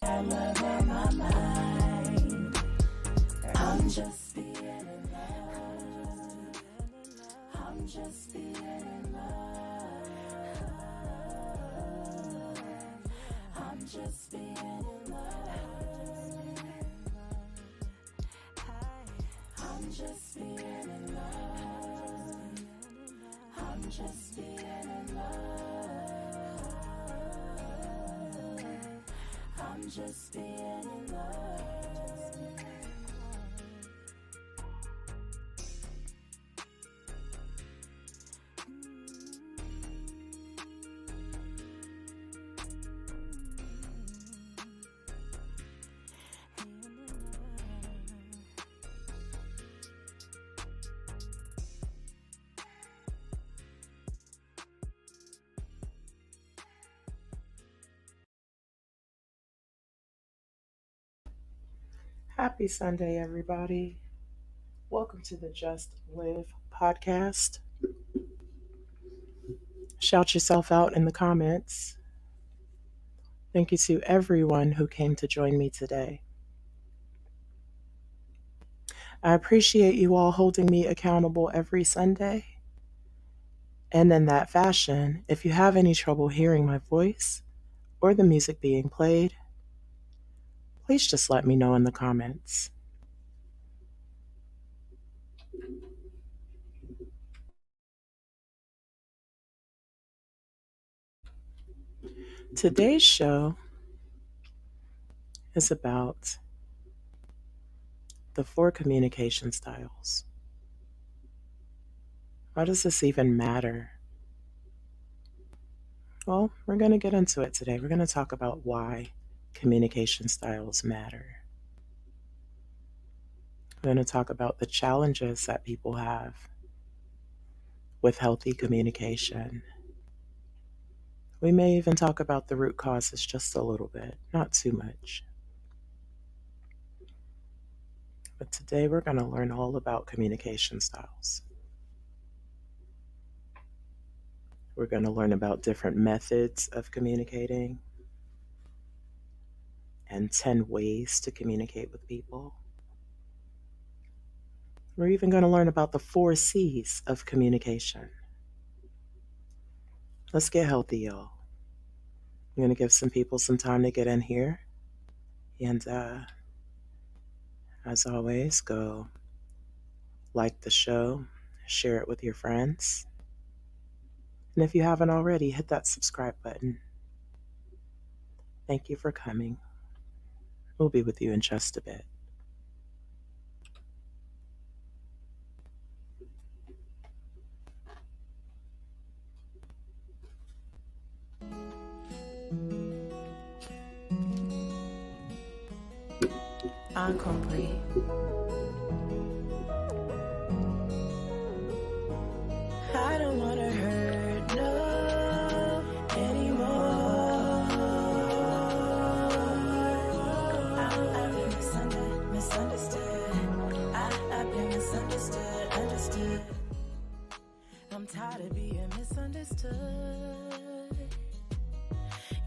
and love on my mind. I'm just being in love. I'm just being in love. I'm just being in love. I'm just being in love. I'm just being in love. I'm just being in love. Happy Sunday, everybody. Welcome to the Just Live podcast. Shout yourself out in the comments. Thank you to everyone who came to join me today. I appreciate you all holding me accountable every Sunday. And in that fashion, if you have any trouble hearing my voice or the music being played, please just let me know in the comments. Today's show is about the 4 communication styles. Why does this even matter? Well, we're going to get into it today. We're going to talk about why communication styles matter. We're going to talk about the challenges that people have with healthy communication. We may even talk about the root causes just a little bit, not too much. But today we're going to learn all about communication styles. We're going to learn about different methods of communicating and 10 ways to communicate with people. We're even going to learn about the 4 C's of communication. Let's get healthy, y'all. I'm going to give some people some time to get in here. And as always, go like the show, share it with your friends. And if you haven't already, hit that subscribe button. Thank you for coming. We'll be with you in just a bit. Incompris. I don't wanna hurt no anymore. I've been misunderstood. I've been misunderstood, understood. I'm tired of being misunderstood.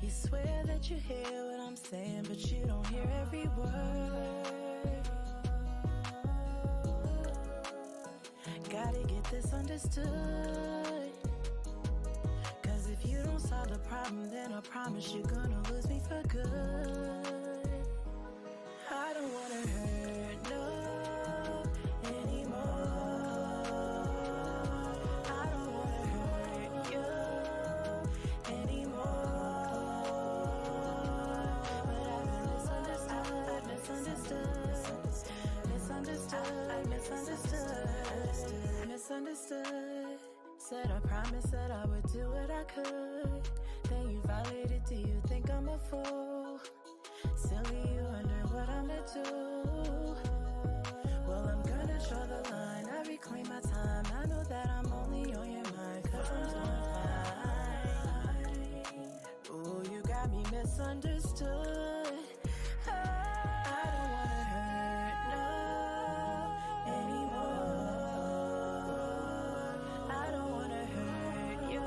You swear that you hear what I'm saying, but you don't hear every word. Gotta get this understood. Cause if you don't solve the problem, then I promise you're gonna lose me for good. I don't wanna hurt no anymore. I don't wanna hurt you anymore. But I've been misunderstood. Said I promised that I would do what I could. Then you violated, do you think I'm a fool? Silly, you wonder what I'ma do. Well, I'm gonna draw the line, I reclaim my time. I know that I'm only on your mind, cause I'm doing fine. Ooh, you got me misunderstood. I don't wanna hurt no anymore. I don't wanna hurt you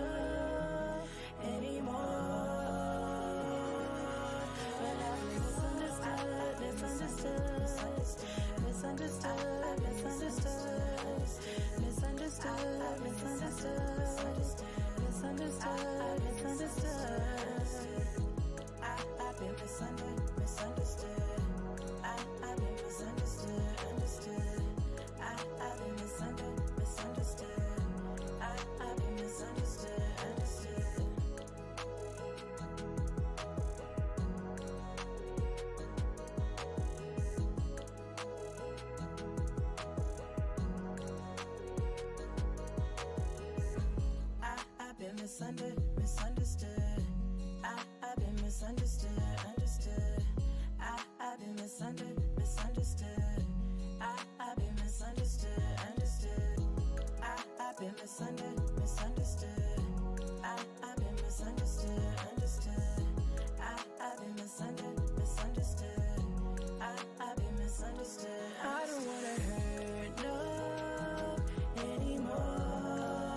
anymore. But I've been Misunderstood, misunderstood, misunderstood, misunderstood, misunderstood, misunderstood. I've been misunderstood. I've been misunderstood, understood. I've been misunderstood. I've been misunderstood, understood. I've been misunderstood. I've been misunderstood, understood. I've been misunderstood. I've been misunderstood, understood. I've been misunderstood. I've been misunderstood, understood. I've been misunderstood. I've been misunderstood. I don't wanna hurt no anymore.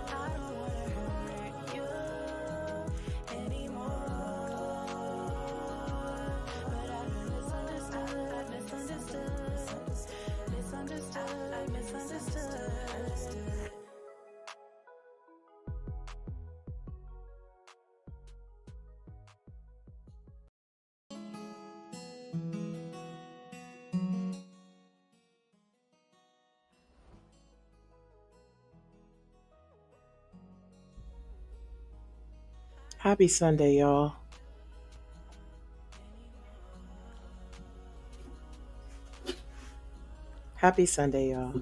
I don't wanna hurt you anymore. But I've been misunderstood, misunderstood, misunderstood. Happy Sunday, y'all. Happy Sunday, y'all.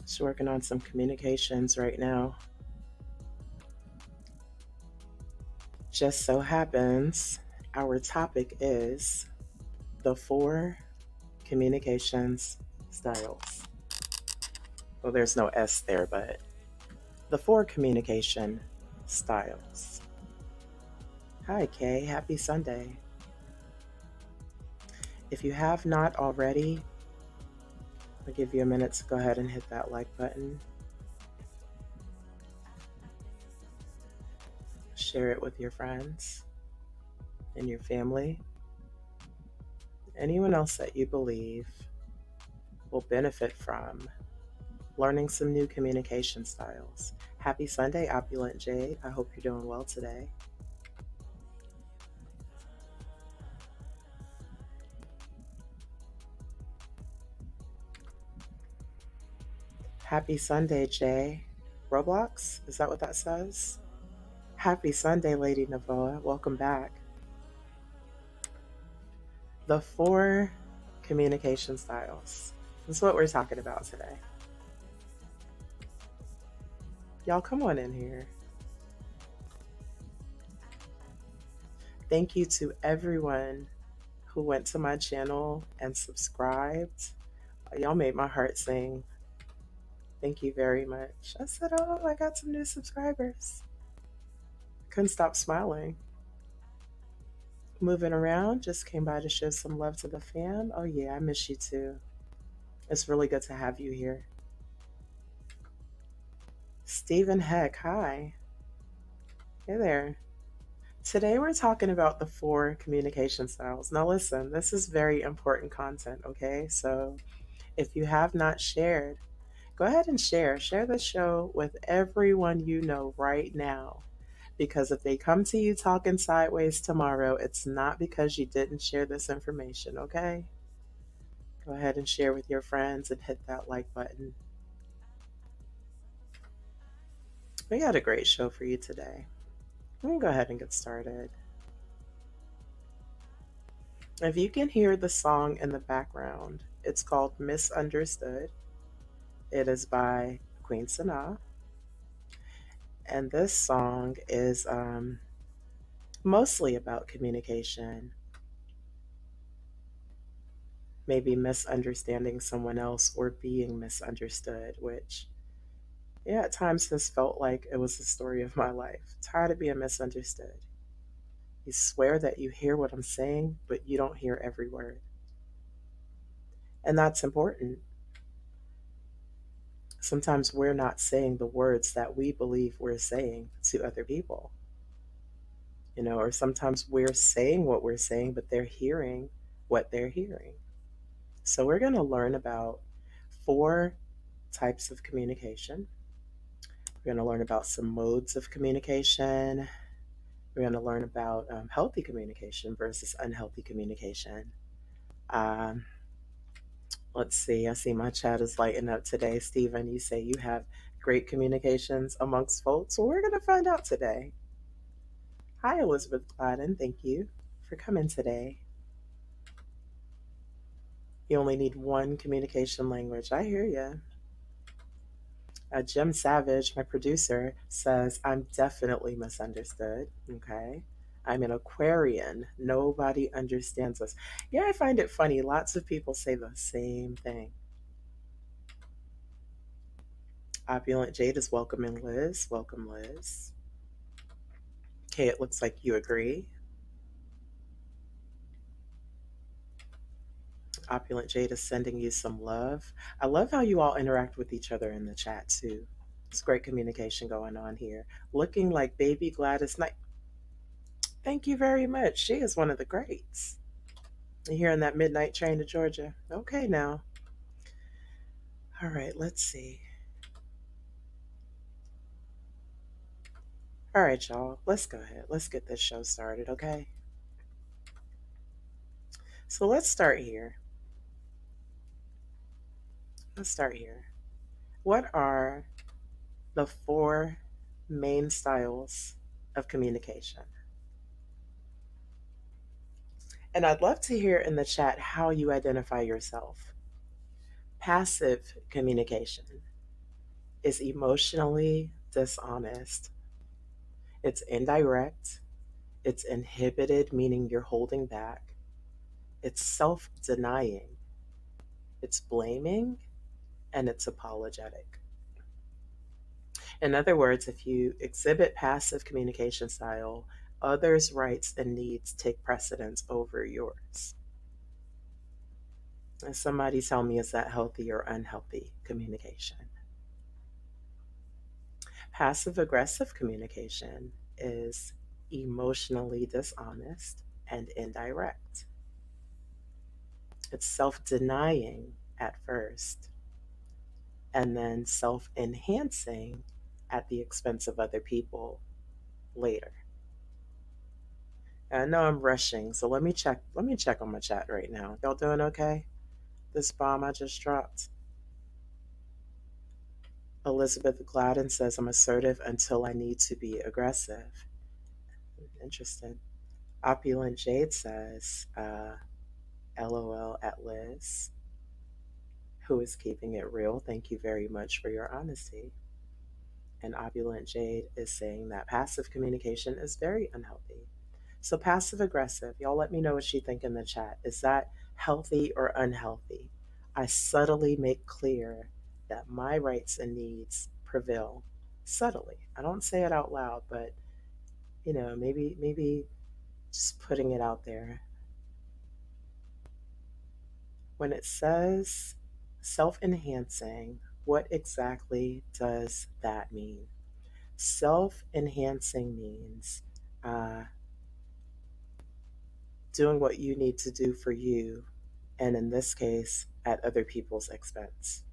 Just working on some communications right now. Just so happens our topic is the 4 communications styles. Well, there's no S there, but the 4 communication styles. Hi, Kay. Happy Sunday. If you have not already, I'll give you a minute to go ahead and hit that like button. Share it with your friends and your family. Anyone else that you believe will benefit from learning some new communication styles. Happy Sunday, Opulent Jade. I hope you're doing well today. Happy Sunday, Jay. Roblox? Is that what that says? Happy Sunday, Lady Navoa. Welcome back. The 4 communication styles. That's what we're talking about today. Y'all come on in here. Thank you to everyone who went to my channel and subscribed. Y'all made my heart sing. Thank you very much. I said, oh, I got some new subscribers. Couldn't stop smiling. Moving around, just came by to show some love to the fam. Oh yeah, I miss you too. It's really good to have you here. Stephen Heck, hi. Hey there. Today we're talking about the 4 communication styles. Now listen, this is very important content, okay? So if you have not shared, go ahead and share. Share the show with everyone you know right now. Because if they come to you talking sideways tomorrow, it's not because you didn't share this information, okay? Go ahead and share with your friends and hit that like button. We got a great show for you today. Let me go ahead and get started. If you can hear the song in the background, it's called Misunderstood. It is by Queen Sanaa. And this song is mostly about communication, maybe misunderstanding someone else or being misunderstood, which, yeah, at times has felt like it was the story of my life. Tired of being misunderstood. You swear that you hear what I'm saying, but you don't hear every word. And that's important. Sometimes we're not saying the words that we believe we're saying to other people, or sometimes we're saying what we're saying, but they're hearing what they're hearing. So we're going to learn about 4 types of communication. We're going to learn about some modes of communication. We're going to learn about healthy communication versus unhealthy communication. Um, let's see. I see my chat is lighting up today. Stephen, you say you have great communications amongst folks. Well, we're going to find out today. Hi, Elizabeth Gladden. Thank you for coming today. You only need one communication language. I hear you. Jim Savage, my producer, says, I'm definitely misunderstood. Okay. I'm an Aquarian. Nobody understands us. Yeah, I find it funny. Lots of people say the same thing. Opulent Jade is welcoming Liz. Welcome, Liz. Okay, it looks like you agree. Opulent Jade is sending you some love. I love how you all interact with each other in the chat, too. It's great communication going on here. Looking like baby Gladys Knight. Thank you very much. She is one of the greats. You hearing that midnight train to Georgia? Okay, now. All right, let's see. All right, y'all. Let's go ahead. Let's get this show started, okay? So let's start here. Let's start here. What are the 4 main styles of communication? And I'd love to hear in the chat how you identify yourself. Passive communication is emotionally dishonest, it's indirect, it's inhibited, meaning you're holding back, it's self denying, it's blaming, and it's apologetic. In other words, if you exhibit passive communication style, others' rights and needs take precedence over yours. And somebody tell me, is that healthy or unhealthy communication? Passive aggressive communication is emotionally dishonest and indirect. It's self denying at first and then self enhancing at the expense of other people later. I know I'm rushing, so let me check. Let me check on my chat right now. Y'all doing okay? This bomb I just dropped. Elizabeth Gladden says I'm assertive until I need to be aggressive. Interesting. Opulent Jade says, LOL at Liz, who is keeping it real. Thank you very much for your honesty. And Opulent Jade is saying that passive communication is very unhealthy. So, passive aggressive, y'all let me know what you think in the chat. Is that healthy or unhealthy? I subtly make clear that my rights and needs prevail. Subtly. I don't say it out loud, but maybe just putting it out there. When it says self enhancing, what exactly does that mean? Self enhancing means doing what you need to do for you, and in this case, at other people's expense.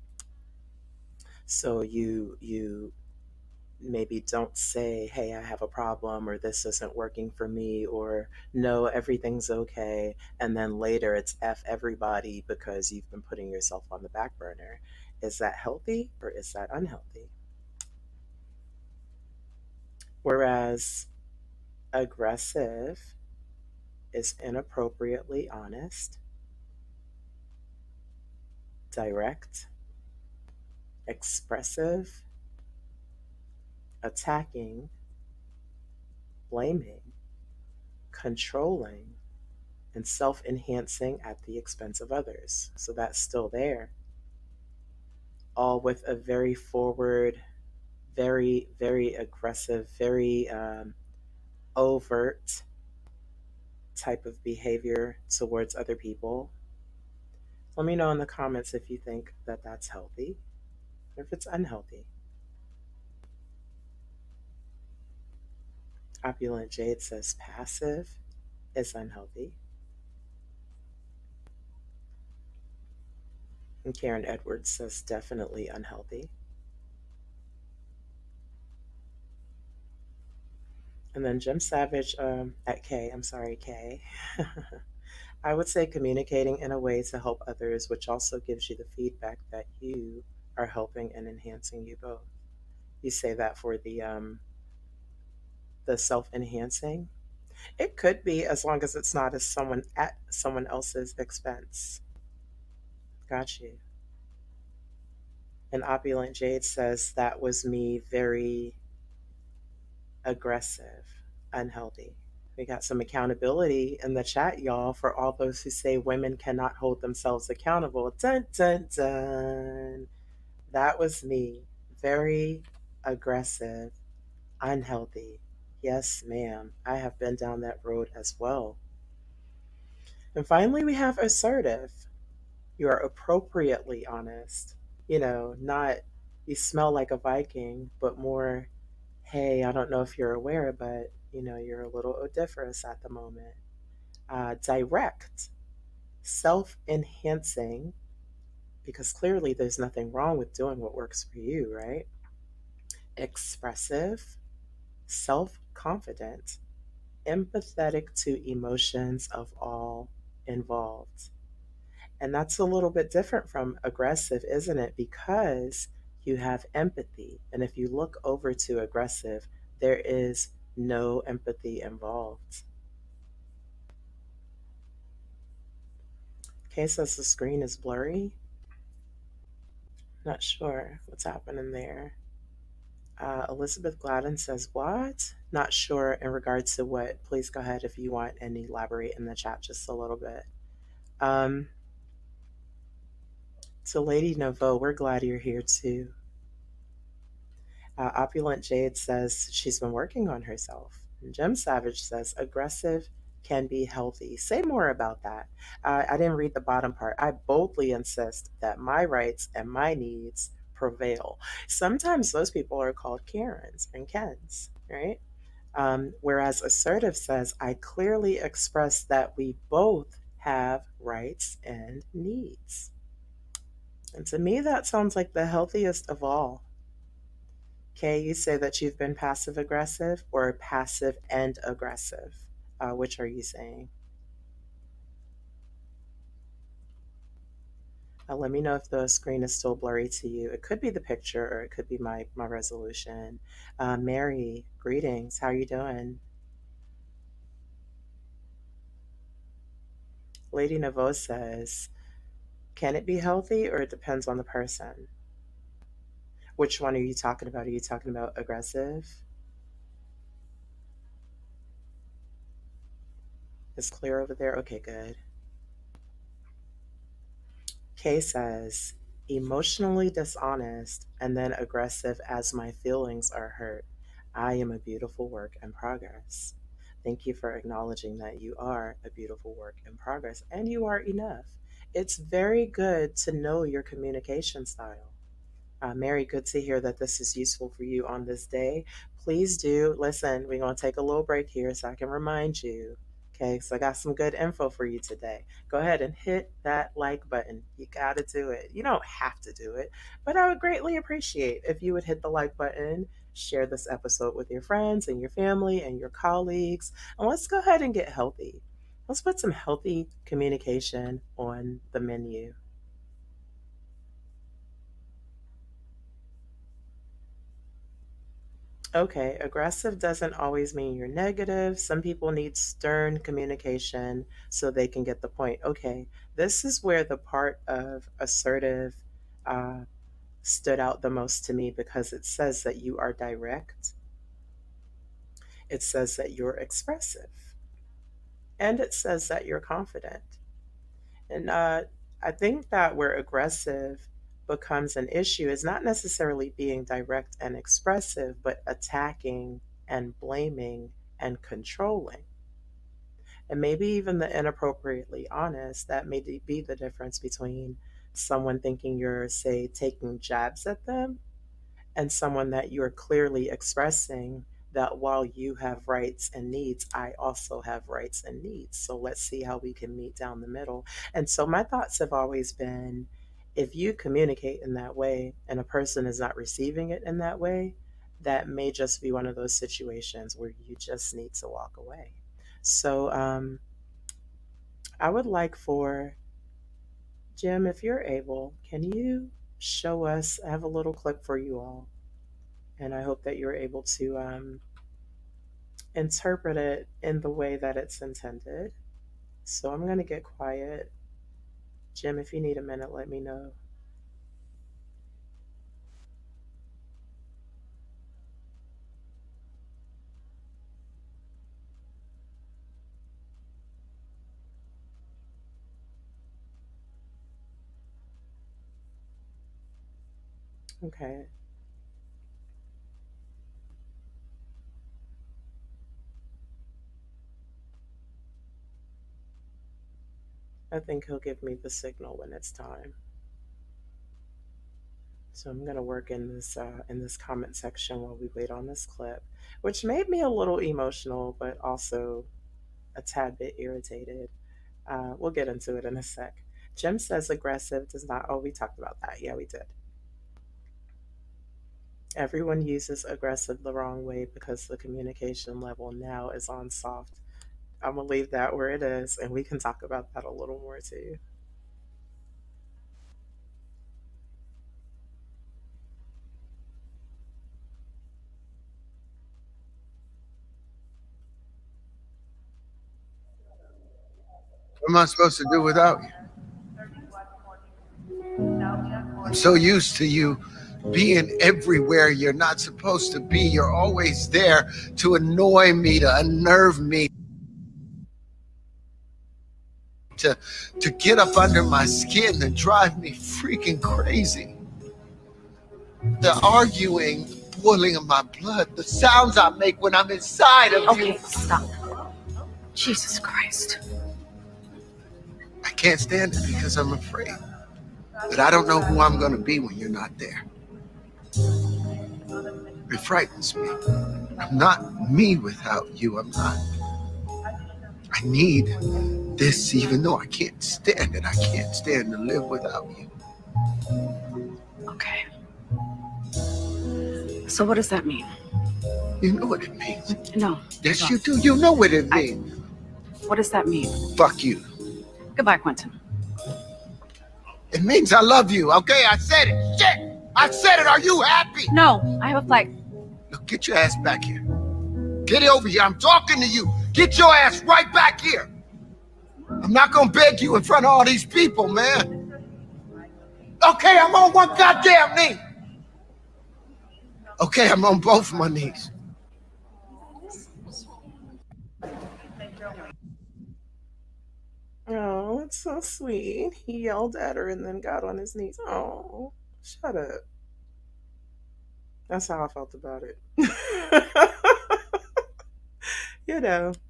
So you maybe don't say, hey, I have a problem, or this isn't working for me, or no, everything's okay, and then later it's F everybody because you've been putting yourself on the back burner. Is that healthy or is that unhealthy? Whereas aggressive is inappropriately honest, direct, expressive, attacking, blaming, controlling, and self enhancing at the expense of others. So that's still there. All with a very forward, very, very aggressive, very overt type of behavior towards other people. Let me know in the comments if you think that that's healthy or if it's unhealthy. Opulent Jade says passive is unhealthy. And Karen Edwards says definitely unhealthy. And then Jim Savage at K, I'm sorry, K. I would say communicating in a way to help others, which also gives you the feedback that you are helping and enhancing you both. You say that for the self enhancing. It could be as long as it's not as someone at someone else's expense. Got you. And Opulent Jade says that was me very aggressive, unhealthy. We got some accountability in the chat, y'all, for all those who say women cannot hold themselves accountable. Dun, dun, dun. That was me. Very aggressive, unhealthy. Yes, ma'am. I have been down that road as well. And finally, we have assertive. You are appropriately honest. Not you smell like a Viking, but more, hey, I don't know if you're aware, but you're a little odoriferous at the moment. Direct, self enhancing, because clearly there's nothing wrong with doing what works for you, right? Expressive, self confident, empathetic to emotions of all involved. And that's a little bit different from aggressive, isn't it? Because you have empathy. And if you look over to aggressive, there is no empathy involved. Okay, says the screen is blurry. Not sure what's happening there. Elizabeth Gladden says, what? Not sure in regards to what. Please go ahead if you want and elaborate in the chat just a little bit. Um, so, Lady Novo, we're glad you're here too. Opulent Jade says she's been working on herself. And Gem Savage says aggressive can be healthy. Say more about that. I didn't read the bottom part. I boldly insist that my rights and my needs prevail. Sometimes those people are called Karens and Kens, right? Whereas assertive says, I clearly express that we both have rights and needs. And to me, that sounds like the healthiest of all. Kay, you say that you've been passive aggressive or passive and aggressive. Which are you saying? Let me know if the screen is still blurry to you. It could be the picture or it could be my resolution. Mary, greetings. How are you doing? Lady Naveau says, can it be healthy or it depends on the person? Which one are you talking about? Are you talking about aggressive? Is clear over there? Okay, good. Kay says, emotionally dishonest and then aggressive as my feelings are hurt. I am a beautiful work in progress. Thank you for acknowledging that you are a beautiful work in progress and you are enough. It's very good to know your communication style. Mary, good to hear that this is useful for you on this day. Please do listen. We're going to take a little break here so I can remind you. Okay, so I got some good info for you today. Go ahead and hit that like button. You got to do it. You don't have to do it, but I would greatly appreciate if you would hit the like button, share this episode with your friends and your family and your colleagues, and let's go ahead and get healthy. Let's put some healthy communication on the menu. Okay, aggressive doesn't always mean you're negative. Some people need stern communication so they can get the point. Okay, this is where the part of assertive uh, stood out the most to me because it says that you are direct, it says that you're expressive, and it says that you're confident. And I think that where aggressive becomes an issue is not necessarily being direct and expressive, but attacking and blaming and controlling. And maybe even the inappropriately honest, that may be the difference between someone thinking you're, say, taking jabs at them and someone that you're clearly expressing that while you have rights and needs, I also have rights and needs. So let's see how we can meet down the middle. And so my thoughts have always been, if you communicate in that way and a person is not receiving it in that way, that may just be one of those situations where you just need to walk away. So I would like for Jim, if you're able, can you show us? I have a little clip for you all, and I hope that you're able to interpret it in the way that it's intended. So I'm going to get quiet. Jim, if you need a minute, let me know. Okay. I think he'll give me the signal when it's time. So I'm going to work in this comment section while we wait on this clip, which made me a little emotional, but also a tad bit irritated. We'll get into it in a sec. Jim says aggressive does not. Oh, we talked about that. Yeah, we did. Everyone uses aggressive the wrong way because the communication level now is on soft. I'm gonna leave that where it is, and we can talk about that a little more too. What am I supposed to do without you? I'm so used to you being everywhere you're not supposed to be. You're always there to annoy me, to unnerve me, to get up under my skin and drive me freaking crazy. The arguing, boiling of my blood, the sounds I make when I'm inside of you. Okay, stop. Jesus Christ. I can't stand it because I'm afraid that I don't know who I'm going to be when you're not there. It frightens me. I'm not me without you. I'm not. I need this, even though I can't stand it. I can't stand to live without you. Okay. So what does that mean? You know what it means. No. Yes, you do. You know what it means. What does that mean? Fuck you. Goodbye, Quentin. It means I love you, okay? I said it. Shit! I said it. Are you happy? No, I have a flight. Look, get your ass back here. Get over here. I'm talking to you. Get your ass right back here. I'm not gonna beg you in front of all these people, man. Okay, I'm on one goddamn knee. Okay, I'm on both my knees. Oh, it's so sweet. He yelled at her and then got on his knees. Oh, shut up. That's how I felt about it.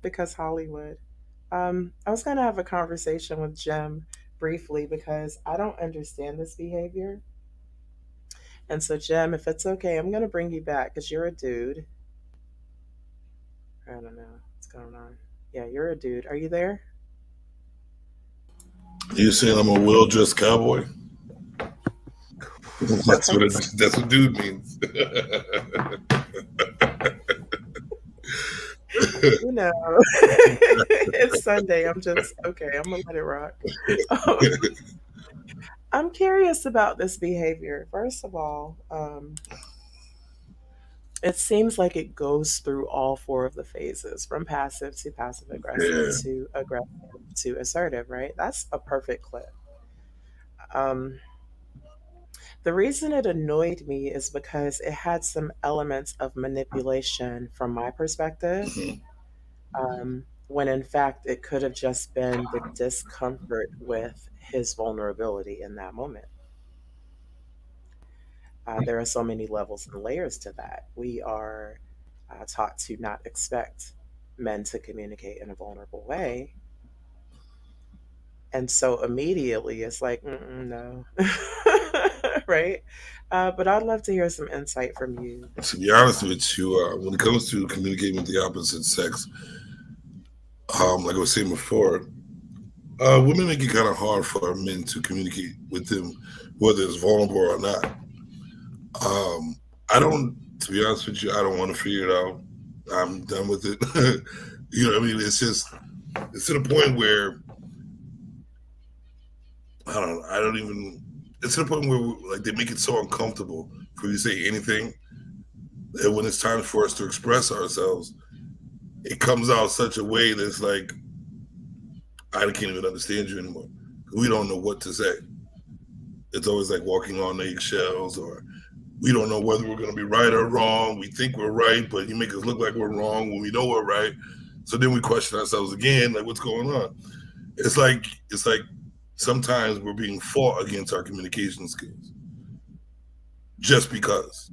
Because Hollywood. I was going to have a conversation with Jim briefly because I don't understand this behavior. And so, Jim, if it's okay, I'm going to bring you back because you're a dude. I don't know what's going on. Yeah, you're a dude. Are you there? You saying I'm a well-dressed cowboy? That's what dude means. You know, it's Sunday. I'm just okay. I'm gonna let it rock. I'm curious about this behavior. First of all, it seems like it goes through all four of the phases, from passive aggressive Yeah. to aggressive to assertive. Right? That's a perfect clip. Um, the reason it annoyed me is because it had some elements of manipulation from my perspective, Mhm. when in fact it could have just been the discomfort with his vulnerability in that moment. There are so many levels and layers to that. We are taught to not expect. men to communicate in a vulnerable way. And so immediately it's like, mm-mm, no. Right? But I'd love to hear some insight from you. To be honest with you, when it comes to communicating with the opposite sex, like I was saying before, women make it kind of hard for men to communicate with them, whether it's vulnerable or not. I don't, to be honest with you, I don't want to figure it out. I'm done with it. You know what I mean? It's to the point where, I don't even, it's to the point where like they make it so uncomfortable for you to say anything that when it's time for us to express ourselves, it comes out such a way that's like, I can't even understand you anymore. We don't know what to say. It's always like walking on eggshells, or we don't know whether we're going to be right or wrong. We think we're right, but you make us look like we're wrong when we know we're right. So then we question ourselves again, like what's going on? It's like sometimes we're being fought against our communication skills just because.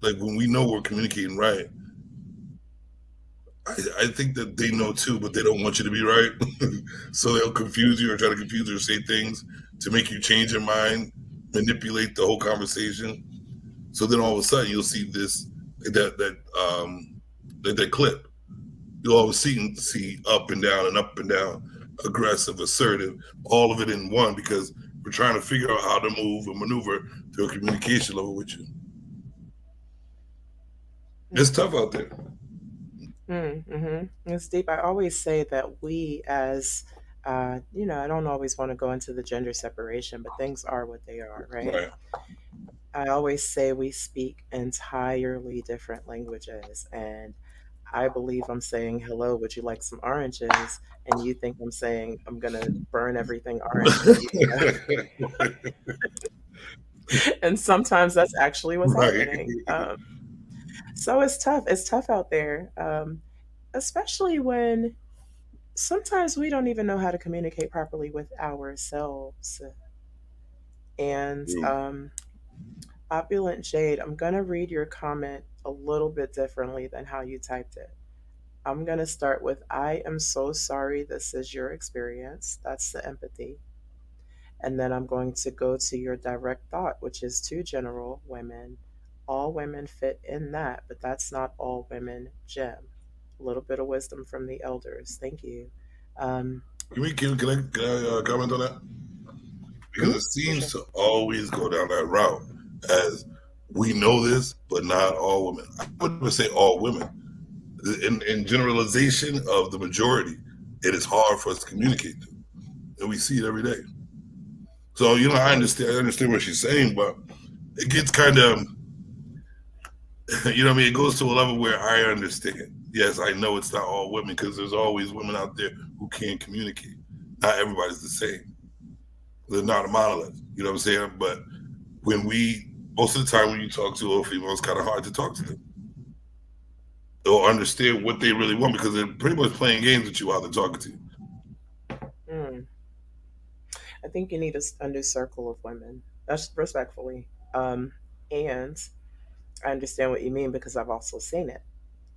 Like when we know we're communicating right, I think that they know too, but they don't want you to be right. So they'll confuse you or try to confuse you or say things to make you change your mind, manipulate the whole conversation. So then all of a sudden you'll see this, that clip. You'll always see up and down, aggressive, assertive, all of it in one, because we're trying to figure out how to move and maneuver to a communication level with you. It's tough out there. Mm-hmm. It's deep. I always say that we, as I don't always want to go into the gender separation, but things are what they are, right? Right. I always say we speak entirely different languages, and I believe I'm saying hello, would you like some oranges? And you think I'm saying I'm gonna burn everything orange that you have. And sometimes that's actually what's Right. happening. So it's tough. It's tough out there, especially when sometimes we don't even know how to communicate properly with ourselves. And Opulent Jade, I'm going to read your comment a little bit differently than how you typed it. I'm going to start with, I am so sorry this is your experience. That's the empathy. And then I'm going to go to your direct thought, which is too general, women. All women fit in that, but that's not all women, Jim. A little bit of wisdom from the elders. Thank you. Can I comment on that? Because it seems to always go down that route as we know this, but not all women. I wouldn't say all women. In generalization of the majority, it is hard for us to communicate to. And we see it every day. So, I understand what she's saying, but it gets kind of, it goes to a level where I understand. Yes, I know it's not all women, because there's always women out there who can't communicate. Not everybody's the same. They're not a monolith. You know what I'm saying? But most of the time when you talk to a female, it's kind of hard to talk to them. They'll understand what they really want, because they're pretty much playing games with you while they're talking to you. I think you need a new circle of women. That's respectfully. And I understand what you mean, because I've also seen it.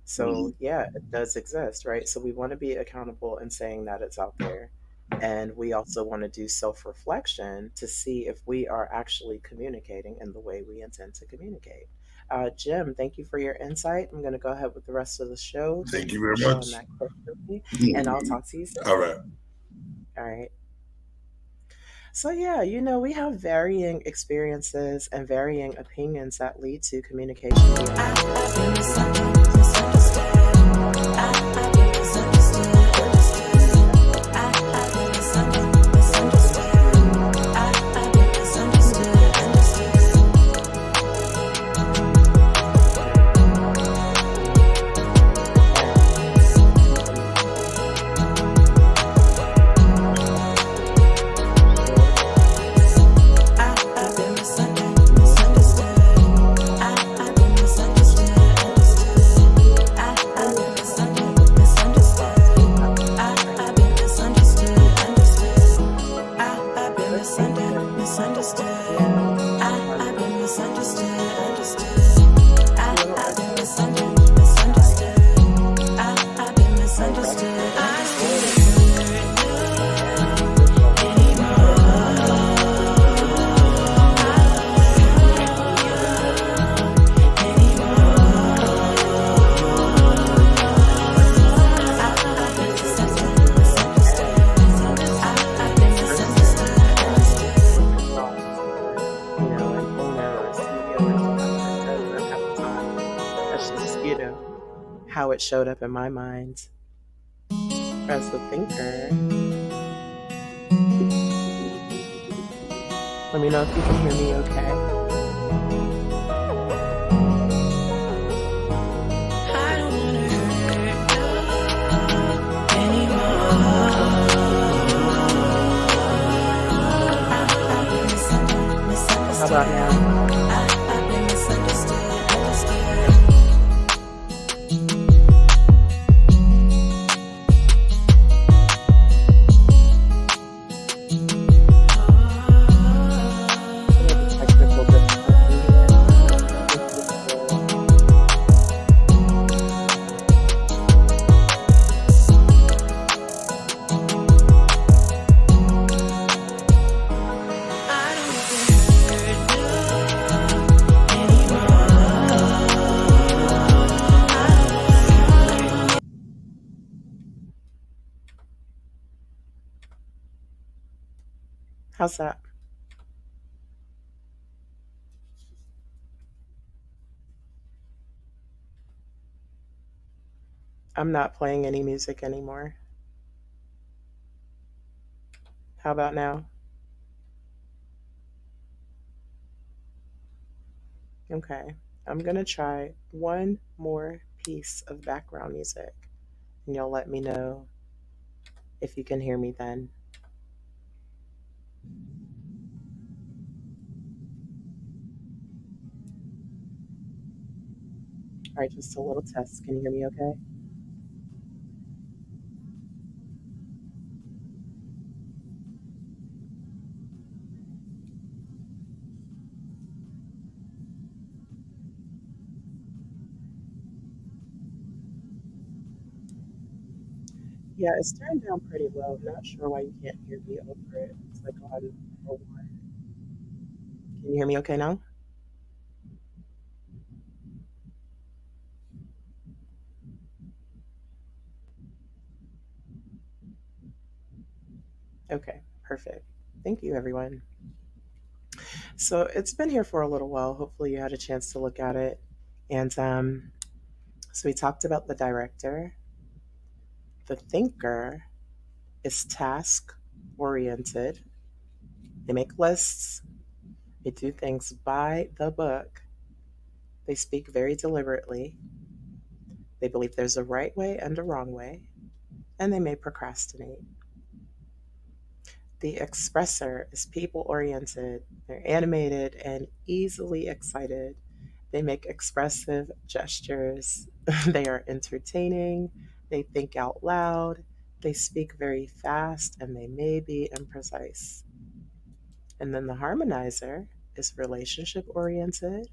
So yeah, it does exist, right? So we want to be accountable in saying that it's out there. And we also want to do self-reflection to see if we are actually communicating in the way we intend to communicate. Jim, thank you for your insight. I'm going to go ahead with the rest of the show. Thank you very much. And I'll talk to you soon. All right. All right. So yeah, we have varying experiences and varying opinions that lead to communication. how it showed up in my mind as the thinker. Let me know if you can hear me okay. I don't wanna hurt you anymore. I've been misunderstood. How about now? I've been misunderstood, understood. We have a technical difficulty here. Thank you for I don't wanna hurt you anymore. how's that? I'm not playing any music anymore. How about now? Okay. I'm gonna try one more piece of background music, and you'll let me know if you can hear me then. All right, just a little test. Can you hear me okay? Yeah, it's turned down pretty low. I'm not sure why you can't hear me over it. It's like on a one. Can you hear me okay now? Okay, perfect. Thank you, everyone. So it's been here for a little while. Hopefully, you had a chance to look at it. And so we talked about the director. The thinker is task oriented. They make lists, they do things by the book, they speak very deliberately, they believe there's a right way and a wrong way, and they may procrastinate. The expressor is people oriented, they're animated and easily excited. They make expressive gestures, they are entertaining, they think out loud, they speak very fast, and they may be imprecise. And then the harmonizer is relationship oriented.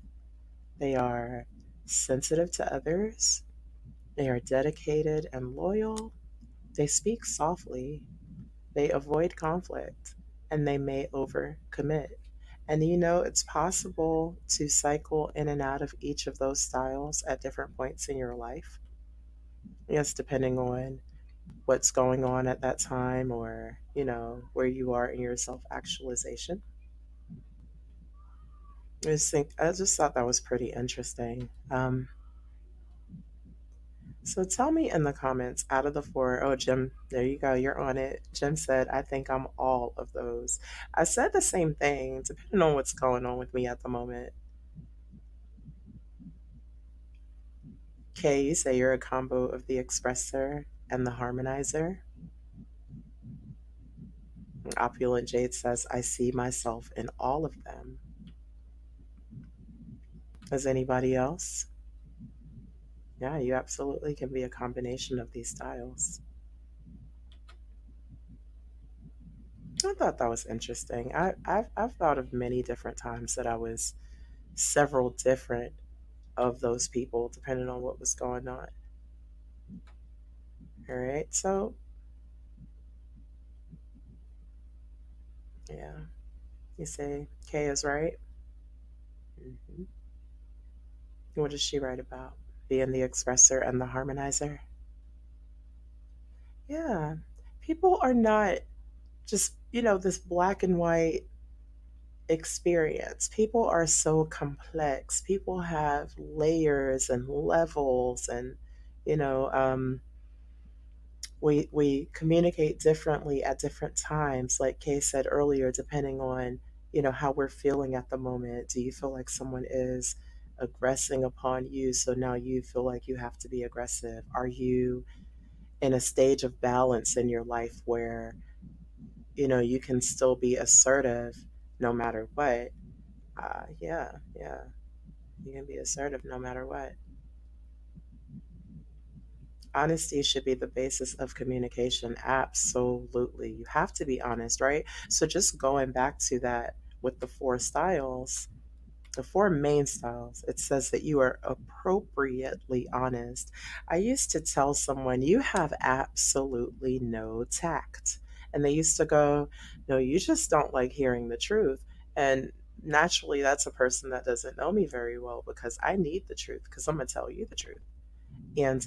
They are sensitive to others. They are dedicated and loyal. They speak softly. They avoid conflict. And they may overcommit. And it's possible to cycle in and out of each of those styles at different points in your life. Yes, depending on what's going on at that time or, where you are in your self actualization. I just thought that was pretty interesting. So tell me in the comments out of the four, oh, Jim, there you go, you're on it. Jim said, I think I'm all of those. I said the same thing, depending on what's going on with me at the moment. Kay, you say you're a combo of the expressor and the harmonizer. Opulent Jade says, I see myself in all of them. Is anybody else? Yeah, you absolutely can be a combination of these styles. I thought that was interesting. I've thought of many different times that I was several different of those people, depending on what was going on. All right, so yeah, you say Kay is right. hmm What does she write about? Being the expressor and the harmonizer. Yeah, people are not just this black and white experience. People are so complex. People have layers and levels and You know, we communicate differently at different times, like Kay said earlier, depending on, how we're feeling at the moment. Do you feel like someone is aggressing upon you, so now you feel like you have to be aggressive? Are you in a stage of balance in your life where, you can still be assertive no matter what? Yeah, yeah, you can be assertive no matter what. Honesty should be the basis of communication. Absolutely. You have to be honest, right? So, just going back to that with the four styles, the four main styles, it says that you are appropriately honest. I used to tell someone, you have absolutely no tact. And they used to go, no, you just don't like hearing the truth. And naturally, that's a person that doesn't know me very well because I need the truth because I'm going to tell you the truth. And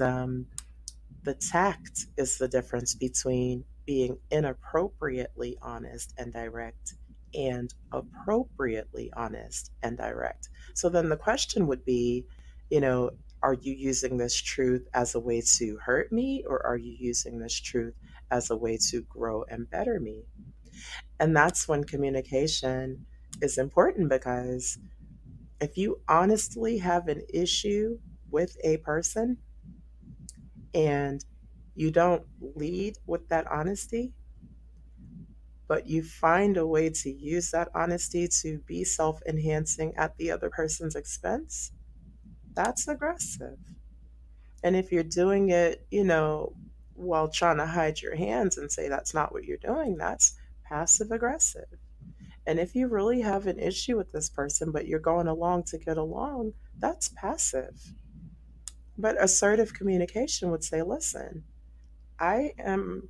the tact is the difference between being inappropriately honest and direct and appropriately honest and direct. So then the question would be, you know, are you using this truth as a way to hurt me, or are you using this truth as a way to grow and better me? And that's when communication is important, because if you honestly have an issue with a person and you don't lead with that honesty, but you find a way to use that honesty to be self enhancing at the other person's expense, that's aggressive. And if you're doing it, while trying to hide your hands and say that's not what you're doing, that's passive aggressive. And if you really have an issue with this person, but you're going along to get along, that's passive. But assertive communication would say, listen, I am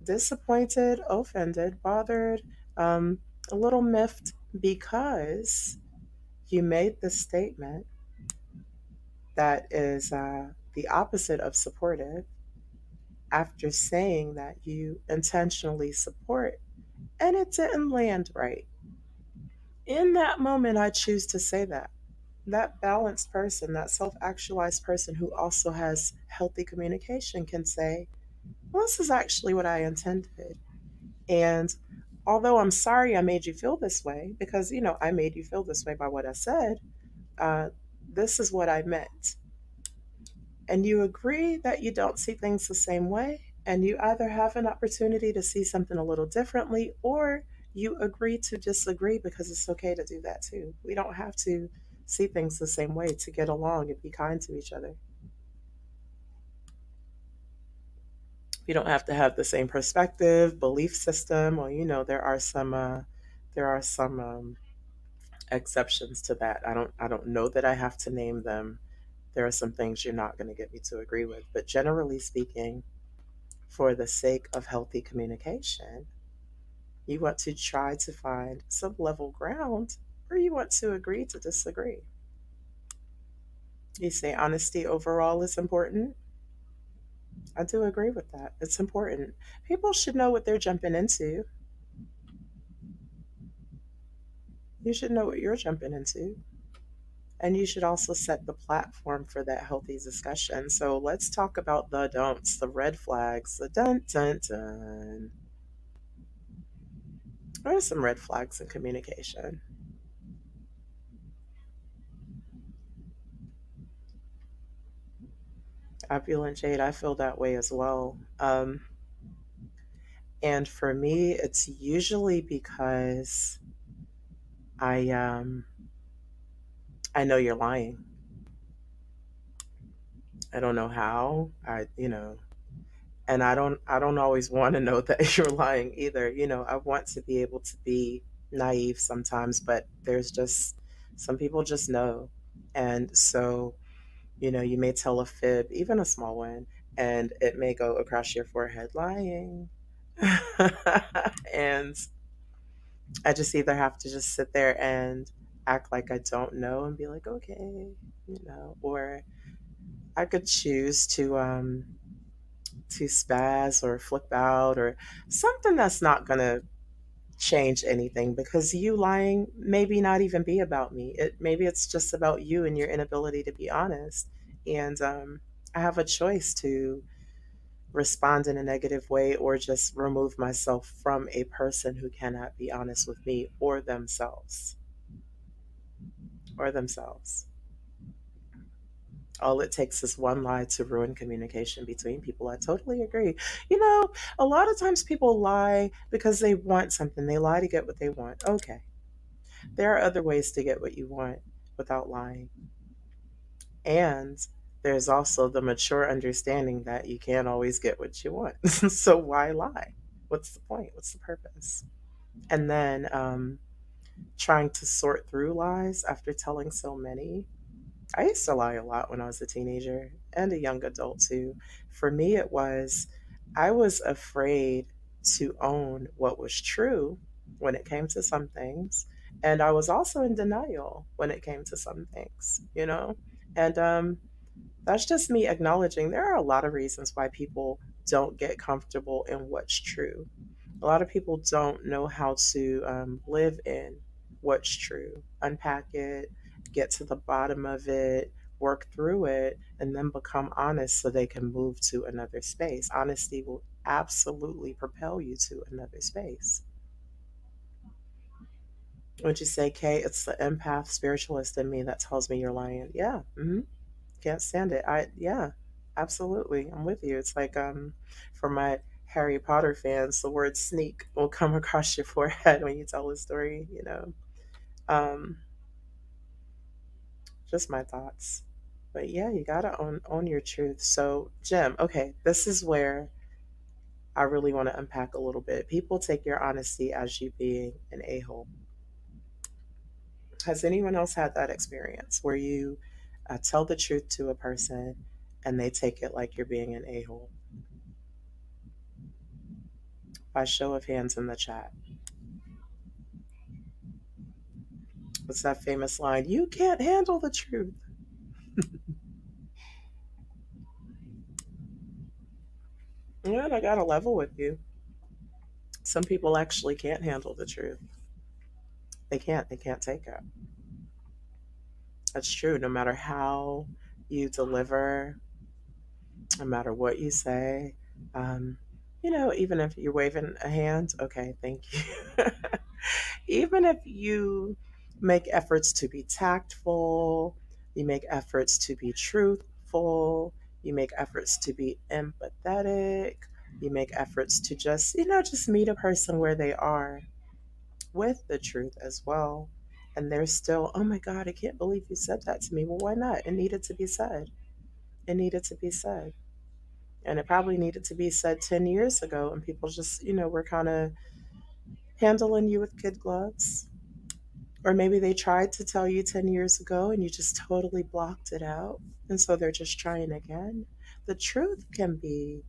disappointed, offended, bothered, um, a little miffed because you made this statement that is the opposite of supportive after saying that you intentionally support, and it didn't land right. In that moment, I choose to say that. That balanced person, that self actualized person who also has healthy communication can say, well, this is actually what I intended. And although I'm sorry I made you feel this way, because, I made you feel this way by what I said, uh, this is what I meant. And you agree that you don't see things the same way, and you either have an opportunity to see something a little differently, or you agree to disagree, because it's okay to do that too. We don't have to see things the same way to get along and be kind to each other. We don't have to have the same perspective, belief system. Well, there are some exceptions to that. I don't know that I have to name them. There are some things you're not going to get me to agree with, but generally speaking, for the sake of healthy communication, you want to try to find some level ground, or you want to agree to disagree. You say honesty overall is important. I do agree with that. It's important. People should know what they're jumping into. You should know what you're jumping into. And you should also set the platform for that healthy discussion. So let's talk about the don'ts, the red flags, the dun dun dun. What are some red flags in communication? Opulent Jade, I feel that way as well. And for me, it's usually because I um, I know you're lying. I don't know how. And I don't always want to know that you're lying either. I want to be able to be naive sometimes, but there's just some people just know. And so, you may tell a fib, even a small one, and it may go across your forehead, lying. And I just either have to just sit there and act like I don't know and be like, okay, or I could choose to spaz or flip out or something that's not gonna change anything, because you lying maybe not even be about me. Maybe it's just about you and your inability to be honest. And I have a choice to respond in a negative way or just remove myself from a person who cannot be honest with me or themselves. Or themselves. All it takes is one lie to ruin communication between people. I totally agree. You know, a lot of times people lie because they want something. They lie to get what they want. Okay. There are other ways to get what you want without lying. And there's also the mature understanding that you can't always get what you want. So why lie? What's the point? What's the purpose? And then trying to sort through lies after telling so many. I used to lie a lot when I was a teenager and a young adult too. For me, it was I was afraid to own what was true when it came to some things. And I was also in denial when it came to some things, you know? And that's just me acknowledging there are a lot of reasons why people don't get comfortable in what's true. A lot of people don't know how to live in what's true, unpack it, get to the bottom of it, work through it, and then become honest so they can move to another space. Honesty will absolutely propel you to another space. Would you say, Kay, it's the empath spiritualist in me that tells me you're lying? Yeah. Can't stand it. Yeah, absolutely. I'm with you. It's like for my Harry Potter fans, the word sneak will come across your forehead when you tell a story, you know. Um, just my thoughts. But yeah, you gotta own your truth. So, Jim, okay, this is where I really want to unpack a little bit. People take your honesty as you being an a-hole. Has anyone else had that experience where you tell the truth to a person and they take it like you're being an a-hole? By show of hands in the chat. What's that famous line? You can't handle the truth. And I got to level with you. Some people actually can't handle the truth. They can't. They can't take it. That's true. No matter how you deliver, no matter what you say, um, even if you're waving a hand, okay, thank you. Even if you make efforts to be tactful, you make efforts to be truthful, you make efforts to be empathetic, you make efforts to just meet a person where they are with the truth as well. And they're still, oh my God, I can't believe you said that to me. Well, why not? It needed to be said. It needed to be said. And it probably needed to be said 10 years ago. And people just, were kind of handling you with kid gloves. Or maybe they tried to tell you 10 years ago and you just totally blocked it out. And so they're just trying again. The truth can be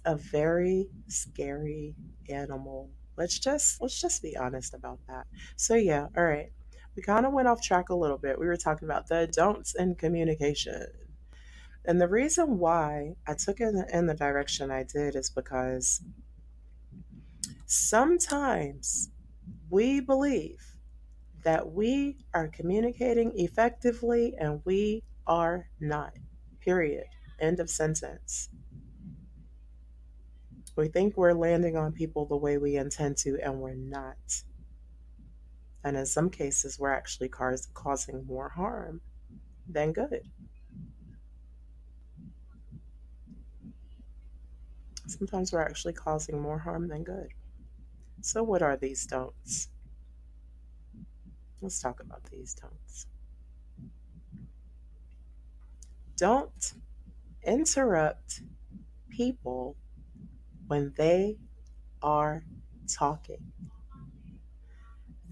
a very scary animal. Let's just be honest about that. So yeah, all right. We kind of went off track a little bit. We were talking about the don'ts in communication. And the reason why I took it in the direction I did is because sometimes we believe that we are communicating effectively and we are not. Period. End of sentence. We think we're landing on people the way we intend to, and we're not. And in some cases, we're actually causing more harm than good. Sometimes we're actually causing more harm than good. So, what are these don'ts? Let's talk about these don'ts. Don't interrupt people when they are talking.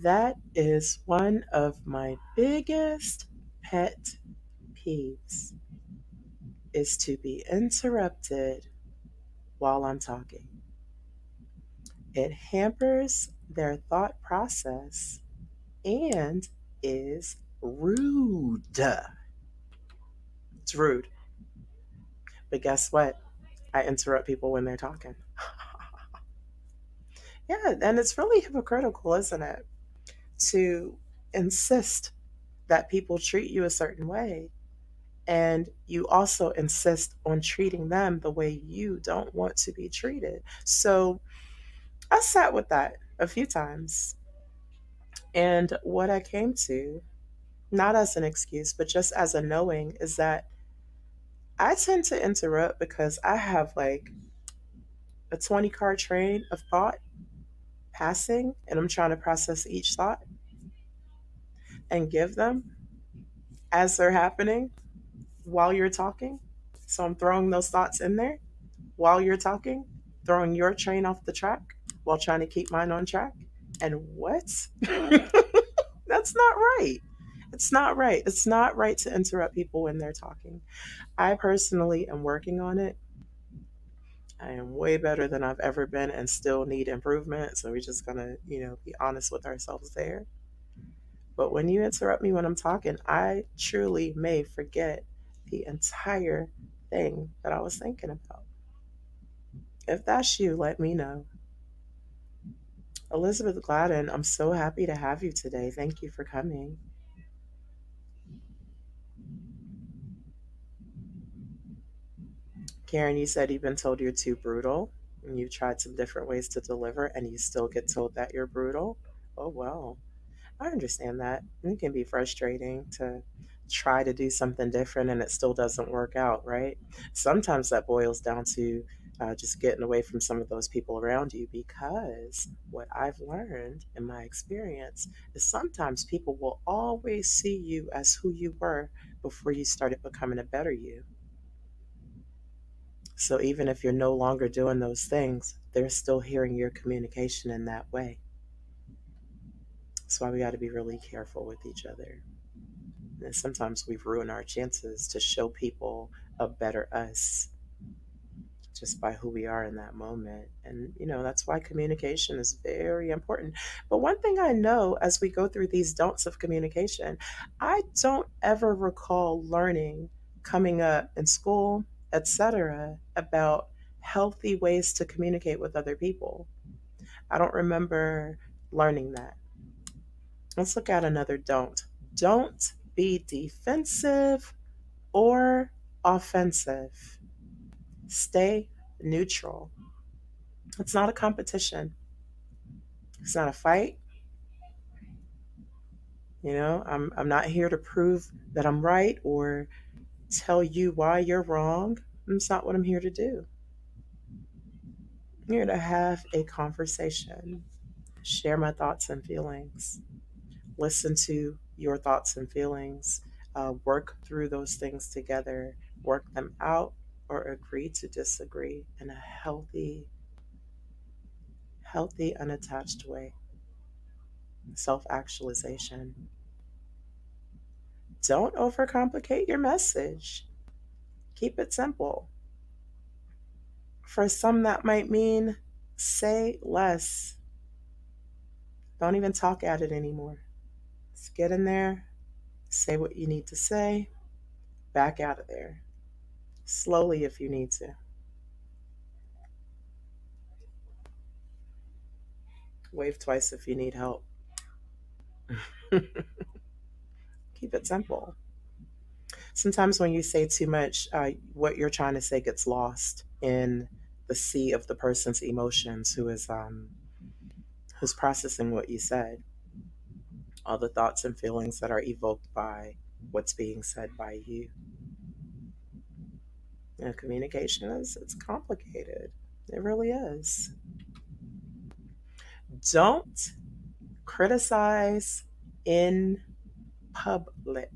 That is one of my biggest pet peeves is to be interrupted while I'm talking. It hampers their thought process and is rude. It's rude. But guess what? I interrupt people when they're talking. Yeah, and it's really hypocritical, isn't it? To insist that people treat you a certain way And you also insist on treating them the way you don't want to be treated. So I sat with that a few times. And what I came to, not as an excuse, but just as a knowing, is that I tend to interrupt because I have like a 20-car train of thought passing, and I'm trying to process each thought and give them as they're happening while you're talking. So I'm throwing those thoughts in there while you're talking, throwing your train off the track while trying to keep mine on track. And what? That's not right. It's not right. It's not right to interrupt people when they're talking. I personally am working on it. I am way better than I've ever been and still need improvement. So we're just going to, be honest with ourselves there. But when you interrupt me when I'm talking, I truly may forget the entire thing that I was thinking about. If that's you, let me know. Elizabeth Gladden, I'm so happy to have you today. Thank you for coming. Karen, you said you've been told you're too brutal, and you've tried some different ways to deliver, and you still get told that you're brutal. Oh, well, I understand that. It can be frustrating to try to do something different and it still doesn't work out, right? Sometimes that boils down to just getting away from some of those people around you, because what I've learned in my experience is sometimes people will always see you as who you were before you started becoming a better you. So even if you're no longer doing those things, they're still hearing your communication in that way. That's why we got to be really careful with each other. And sometimes we ruin our chances to show people a better us just by who we are in that moment. And, that's why communication is very important. But one thing I know as we go through these don'ts of communication, I don't ever recall learning coming up in school, etc., about healthy ways to communicate with other people. I don't remember learning that. Let's look at another don't. Don't be defensive or offensive. Stay neutral. It's not a competition. It's not a fight. I'm not here to prove that I'm right or tell you why you're wrong. That's not what I'm here to do. I'm here to have a conversation, share my thoughts and feelings, listen to your thoughts and feelings, work through those things together, work them out, or agree to disagree in a healthy, unattached way. Self actualization. Don't overcomplicate your message. Keep it simple. For some, that might mean say less. Don't even talk at it anymore. Just get in there, say what you need to say, back out of there. Slowly if you need to. Wave twice if you need help. Keep it simple. Sometimes when you say too much, what you're trying to say gets lost in the sea of the person's emotions who's processing what you said, all the thoughts and feelings that are evoked by what's being said by you. Communication it's complicated. It really is. Don't criticize in public.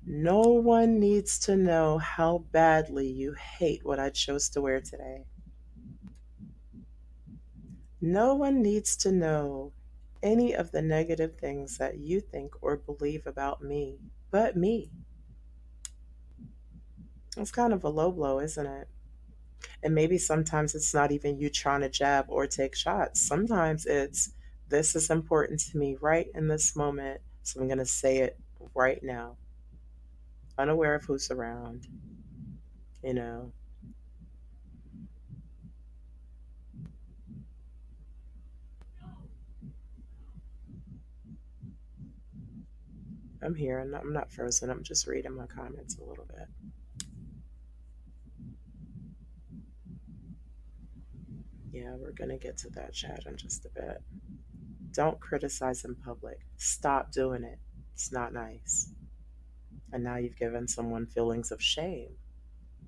No one needs to know how badly you hate what I chose to wear today. No one needs to know any of the negative things that you think or believe about me, but me. It's kind of a low blow, isn't it? And maybe sometimes it's not even you trying to jab or take shots. Sometimes it's, this is important to me right in this moment, so I'm going to say it right now, unaware of who's around, you know. I'm here and I'm not frozen. I'm just reading my comments a little bit. Yeah, we're going to get to that chat in just a bit. Don't criticize in public. Stop doing it. It's not nice. And now you've given someone feelings of shame.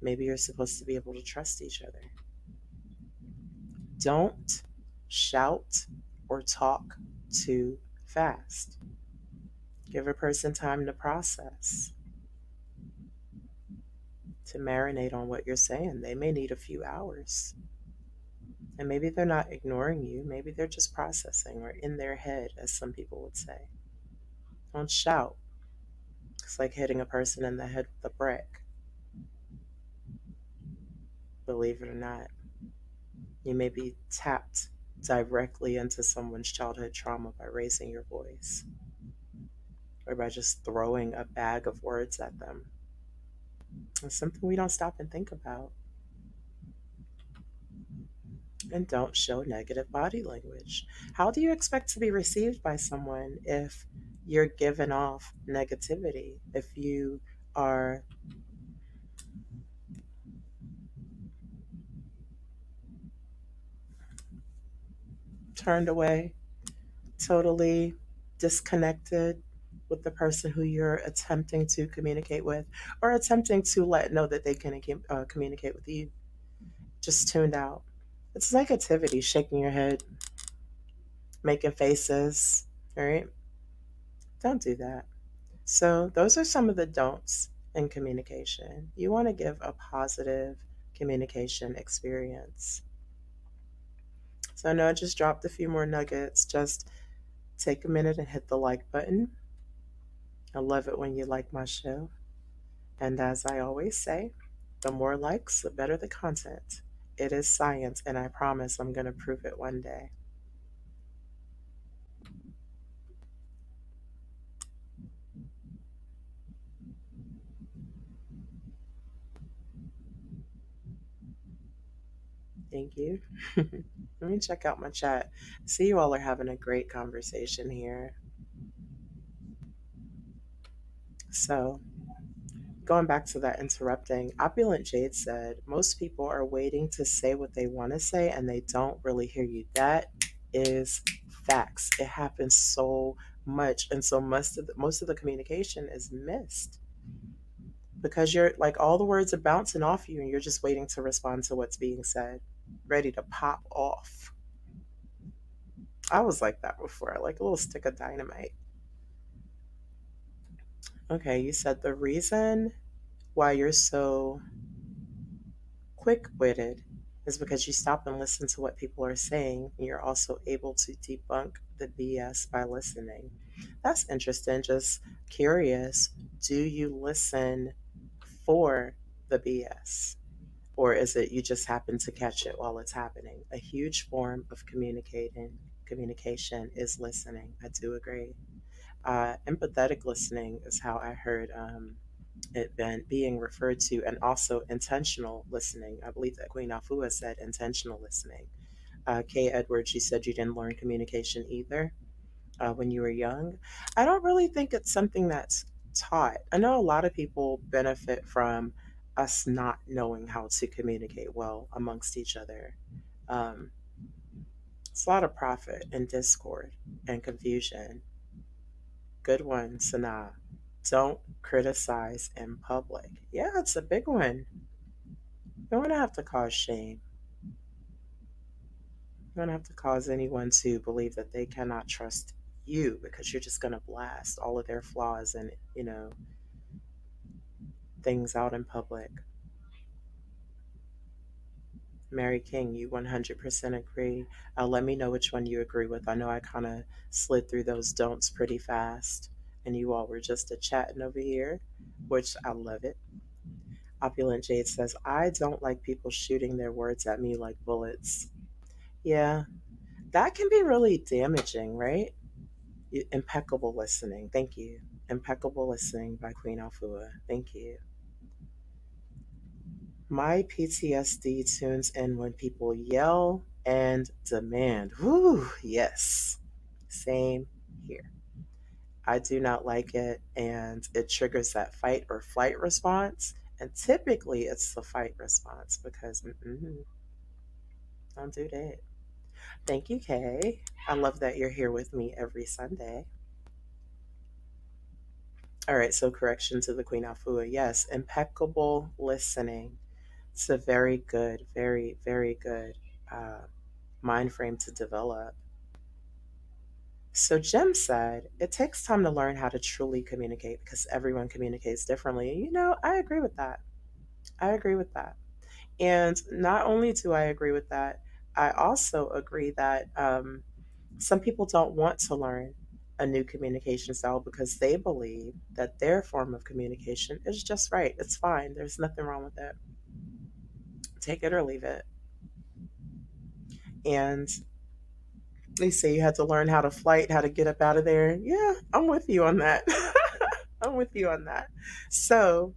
Maybe you're supposed to be able to trust each other. Don't shout or talk too fast. Give a person time to process, to marinate on what you're saying. They may need a few hours. And maybe they're not ignoring you. Maybe they're just processing or in their head, as some people would say. Don't shout. It's like hitting a person in the head with a brick. Believe it or not, you may be tapped directly into someone's childhood trauma by raising your voice or by just throwing a bag of words at them. It's something we don't stop and think about. And don't show negative body language. How do you expect to be received by someone if you're giving off negativity? If you are turned away, totally disconnected with the person who you're attempting to communicate with, or attempting to let know that they can communicate with you, just tuned out. It's negativity, shaking your head, making faces, all right? Don't do that. So, those are some of the don'ts in communication. You want to give a positive communication experience. So, I know I just dropped a few more nuggets. Just take a minute and hit the like button. I love it when you like my show. And as I always say, the more likes, the better the content. It is science, and I promise I'm going to prove it one day. Thank you. Let me check out my chat. See, you all are having a great conversation here. So, going back to that interrupting, Opulent Jade said, most people are waiting to say what they want to say and they don't really hear you. That is facts. It happens so much. And so most of the communication is missed because you're like all the words are bouncing off you and you're just waiting to respond to what's being said, ready to pop off. I was like that before, like a little stick of dynamite. Okay, you said the reason why you're so quick witted is because you stop and listen to what people are saying. And you're also able to debunk the BS by listening. That's interesting. Just curious, do you listen for the BS? Or is it you just happen to catch it while it's happening? A huge form of communication is listening. I do agree. Empathetic listening is how I heard it been being referred to, and also intentional listening. I believe that Queen Afua said intentional listening. Kay Edwards, you said you didn't learn communication either when you were young. I don't really think it's something that's taught. I know a lot of people benefit from us not knowing how to communicate well amongst each other. Um, it's a lot of profit and discord and confusion. Good one, Sanaa. Don't criticize in public. Yeah, it's a big one. You don't want to have to cause shame. You don't have to cause anyone to believe that they cannot trust you because you're just going to blast all of their flaws and, things out in public. Mary King, you 100% agree. Let me know which one you agree with. I know I kind of slid through those don'ts pretty fast, and you all were just a chatting over here, which I love it. Opulent Jade says, I don't like people shooting their words at me like bullets. Yeah, that can be really damaging, right? Impeccable listening. Thank you. Impeccable listening by Queen Afua. Thank you. My PTSD tunes in when people yell and demand. Whew, yes. Same here. I do not like it, and it triggers that fight or flight response. And typically, it's the fight response because don't do that. Thank you, Kay. I love that you're here with me every Sunday. All right, so correction to the Queen Afua. Yes, impeccable listening. It's a very good, very, very good uh, mind frame to develop. So Jim said, it takes time to learn how to truly communicate because everyone communicates differently. I agree with that. I agree with that. And not only do I agree with that, I also agree that some people don't want to learn a new communication style because they believe that their form of communication is just right. It's fine. There's nothing wrong with it. Take it or leave it. And they say you had to learn how to flight, how to get up out of there. Yeah, I'm with you on that. I'm with you on that. So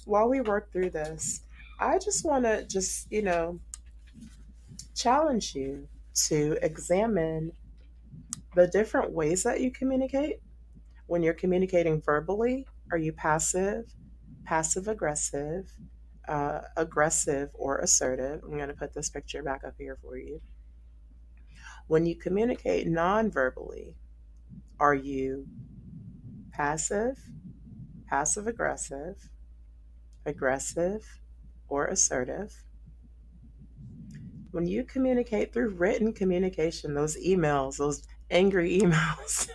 while we work through this, I just want to challenge you to examine the different ways that you communicate. When you're communicating verbally, are you passive, passive aggressive, aggressive, or assertive? I'm going to put this picture back up here for you. When you communicate non verbally, are you passive, passive aggressive, aggressive, or assertive? When you communicate through written communication, those emails, those angry emails,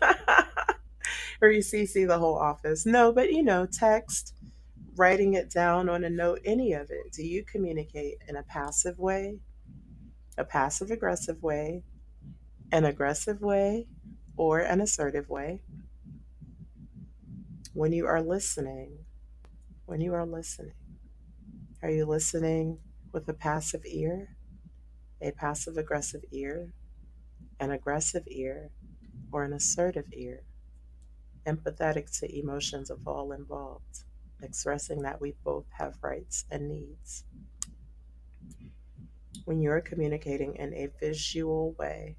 or you CC the whole office. No, but text, writing it down on a note, any of it. Do you communicate in a passive way, a passive aggressive way, an aggressive way, or an assertive way? When you are listening, when you are you listening with a passive ear, a passive aggressive ear, an aggressive ear, or an assertive ear? Empathetic to emotions of all involved, expressing that we both have rights and needs. When you're communicating in a visual way,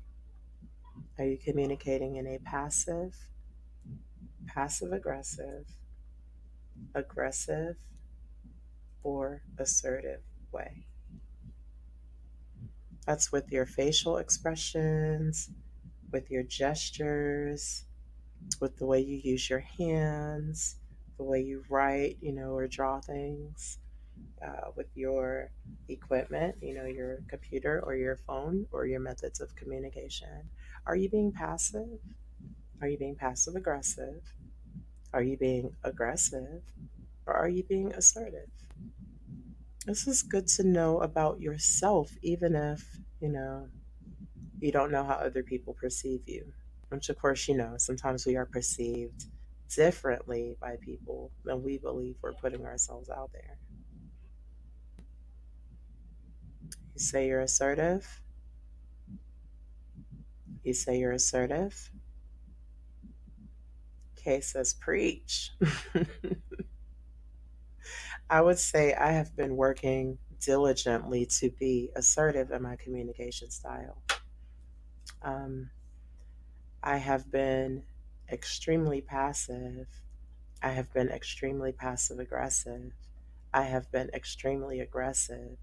are you communicating in a passive, passive aggressive, aggressive, or assertive way? That's with your facial expressions, with your gestures, with the way you use your hands, the way you write, or draw things, with your equipment, your computer or your phone or your methods of communication. Are you being passive? Are you being passive aggressive? Are you being aggressive? Or are you being assertive? This is good to know about yourself, even if, you don't know how other people perceive you. Which, of course, sometimes we are perceived differently by people than we believe we're putting ourselves out there. You say you're assertive. You say you're assertive. Kay says, preach. I would say I have been working diligently to be assertive in my communication style. Um, I have been extremely passive. I have been extremely passive aggressive. I have been extremely aggressive.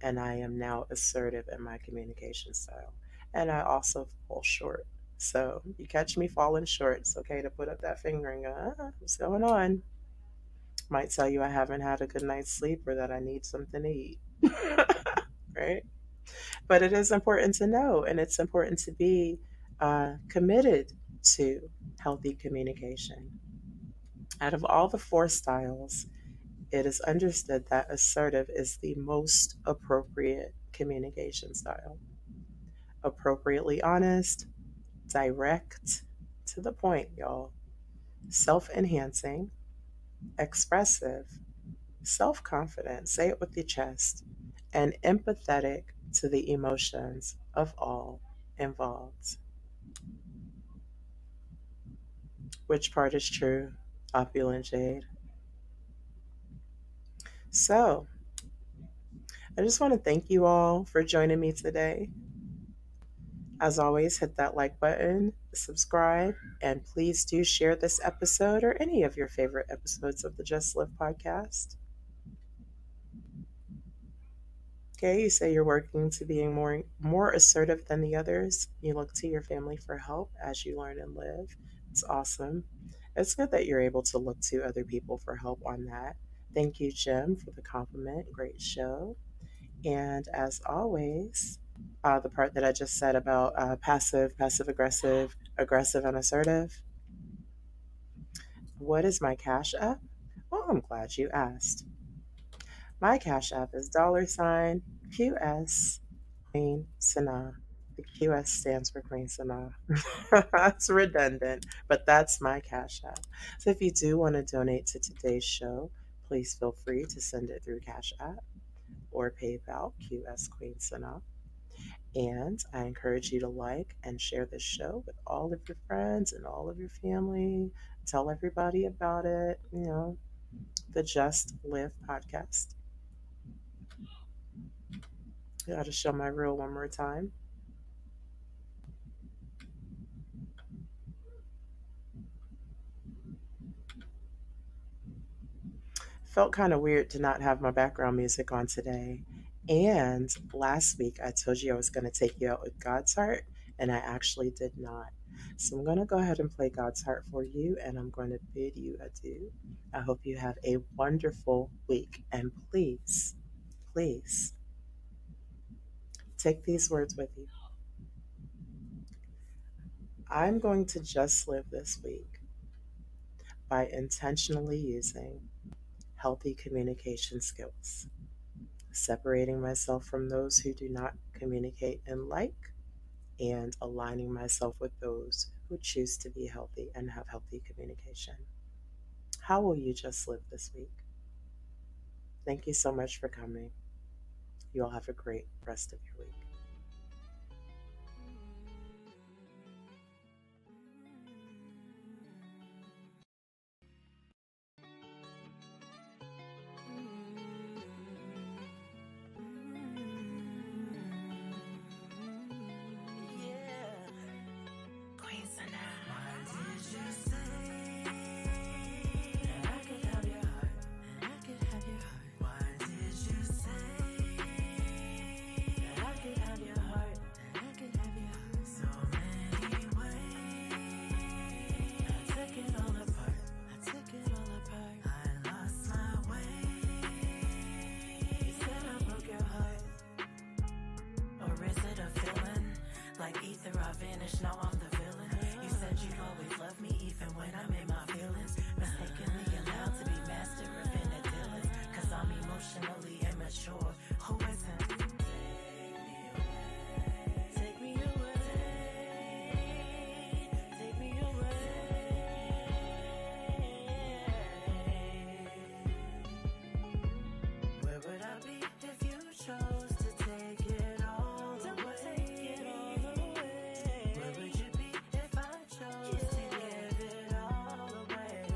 And I am now assertive in my communication style. And I also fall short. So you catch me falling short, it's okay to put up that finger and go, what's going on? Might tell you I haven't had a good night's sleep or that I need something to eat. Right? But it is important to know, and it's important to be committed to healthy communication. Out of all the four styles, it is understood that assertive is the most appropriate communication style. Appropriately honest, direct, to the point, y'all. Self enhancing, expressive, self confident, say it with your chest, and empathetic to the emotions of all involved. Which part is true? Opulent Jade. So, I just want to thank you all for joining me today. As always, hit that like button, subscribe, and please do share this episode or any of your favorite episodes of the Just Live podcast. Okay, you say you're working to being more assertive than the others. You look to your family for help as you learn and live. It's awesome. It's good that you're able to look to other people for help on that. Thank you, Jim, for the compliment. Great show. And as always, the part that I just said about passive aggressive, aggressive and assertive. What is my Cash App? Well, I'm glad you asked. My Cash App is $QS Queen Sanaa. The QS stands for Queen Sanaa. It's redundant, but that's my Cash App. So if you do want to donate to today's show, please feel free to send it through Cash App or PayPal, QS Queen Sanaa. And I encourage you to like and share this show with all of your friends and all of your family. Tell everybody about it. The Just Live podcast. I got to show my reel one more time. Felt kind of weird to not have my background music on today. And last week I told you I was going to take you out with God's Heart, and I actually did not. So I'm going to go ahead and play God's Heart for you, and I'm going to bid you adieu. I hope you have a wonderful week. And please, please take these words with you. I'm going to just live this week by intentionally using healthy communication skills, separating myself from those who do not communicate and like, and aligning myself with those who choose to be healthy and have healthy communication. How will you just live this week? Thank you so much for coming. You all have a great rest of your week. Like ether, I vanished, now I'm the villain. You said you'd always love me, even when I'm in my feelings. Mistakenly allowed to be master of inner dealings, cause I'm emotionally immature. Who isn't? Take me away. Take me away. Where would I be if you chose to take it all away? Where would you be if I chose to give it all away?